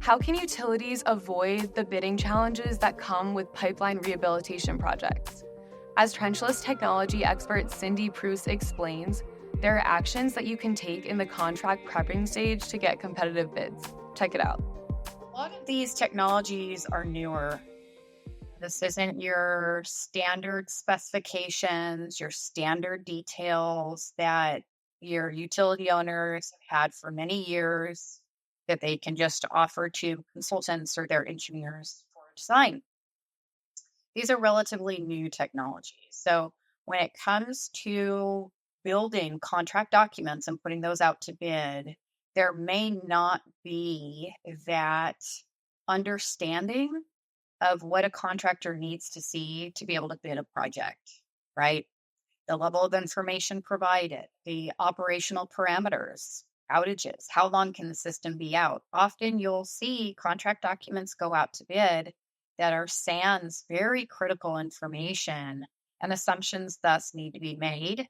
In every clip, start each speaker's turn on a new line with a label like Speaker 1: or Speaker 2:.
Speaker 1: How can utilities avoid the bidding challenges that come with pipeline rehabilitation projects? As trenchless technology expert Cindy Preuss explains, there are actions that you can take in the contract prepping stage to get competitive bids. Check it out.
Speaker 2: A lot of these technologies are newer. This isn't your standard specifications, your standard details that your utility owners have had for many years that they can just offer to consultants or their engineers for design. These are relatively new technologies. So when it comes to building contract documents and putting those out to bid, there may not be that understanding of what a contractor needs to see to be able to bid a project, right? The level of information provided, the operational parameters, outages, how long can the system be out? Often you'll see contract documents go out to bid that are sans very critical information, and assumptions thus need to be made.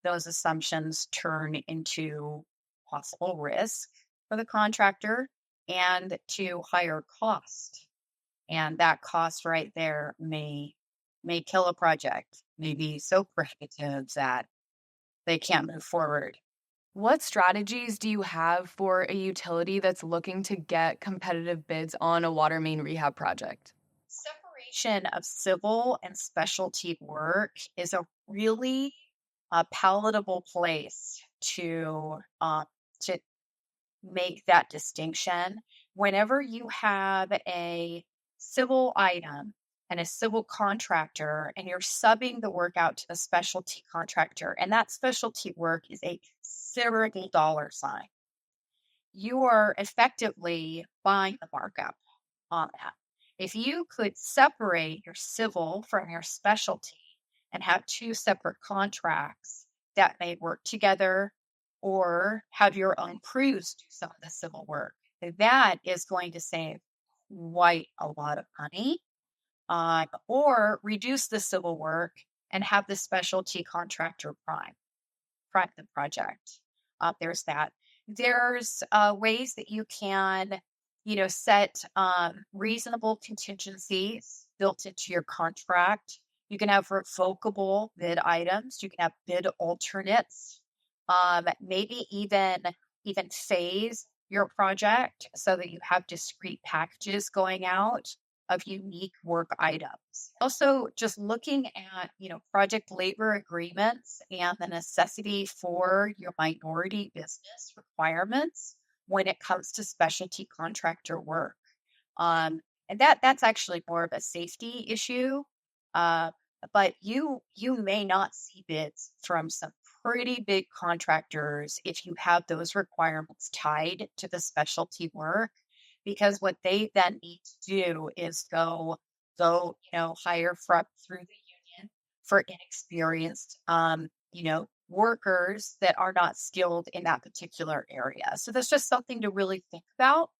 Speaker 2: Those assumptions turn into possible risk for the contractor and to higher cost. And that cost right there may kill a project, may be so prohibitive that they can't move forward.
Speaker 1: What strategies do you have for a utility that's looking to get competitive bids on a water main rehab project?
Speaker 2: Separation of civil and specialty work is a really palatable place to make that distinction. Whenever you have a civil item and a civil contractor, and you're subbing the work out to a specialty contractor, and that specialty work is a considerable dollar sign, you are effectively buying the markup on that. If you could separate your civil from your specialty and have two separate contracts that may work together, or have your own crews do some of the civil work, that is going to save quite a lot of money. Or reduce the civil work and have the specialty contractor prime the project. There's that. There's ways that you can, set reasonable contingencies built into your contract. You can have revocable bid items. You can have bid alternates. Maybe even phase your project so that you have discrete packages going out of unique work items. Also, just looking at, project labor agreements and the necessity for your minority business requirements when it comes to specialty contractor work. And that's actually more of a safety issue. But you may not see bids from some pretty big contractors if you have those requirements tied to the specialty work, because what they then need to do is go hire through the union for inexperienced workers that are not skilled in that particular area. So that's just something to really think about.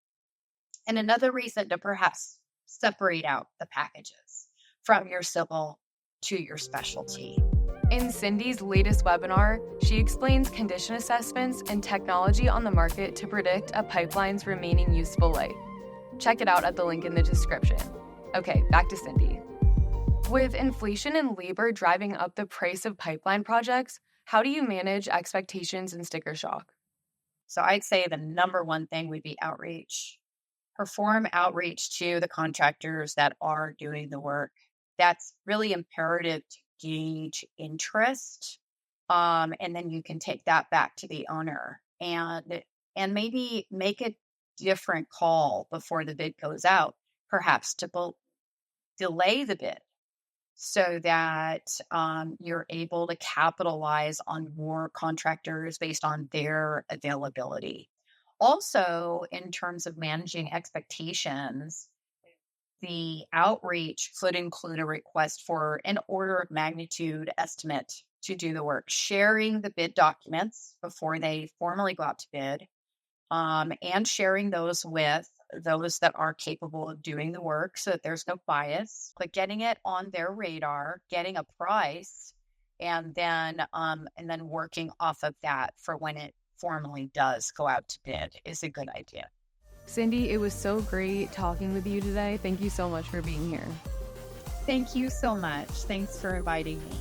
Speaker 2: And another reason to perhaps separate out the packages from your civil to your specialty.
Speaker 1: In Cindy's latest webinar, she explains condition assessments and technology on the market to predict a pipeline's remaining useful life. Check it out at the link in the description. Okay, back to Cindy. With inflation and labor driving up the price of pipeline projects, how do you manage expectations and sticker shock?
Speaker 2: So I'd say the number one thing would be outreach. Perform outreach to the contractors that are doing the work. That's really imperative to gauge interest. And then you can take that back to the owner and maybe make a different call before the bid goes out, perhaps to delay the bid so that you're able to capitalize on more contractors based on their availability. Also, in terms of managing expectations, the outreach could include a request for an order of magnitude estimate to do the work, sharing the bid documents before they formally go out to bid, and sharing those with those that are capable of doing the work so that there's no bias, but getting it on their radar, getting a price, and then working off of that for when it formally does go out to bid is a good idea.
Speaker 1: Cindy, it was so great talking with you today. Thank you so much for being here.
Speaker 2: Thank you so much. Thanks for inviting me.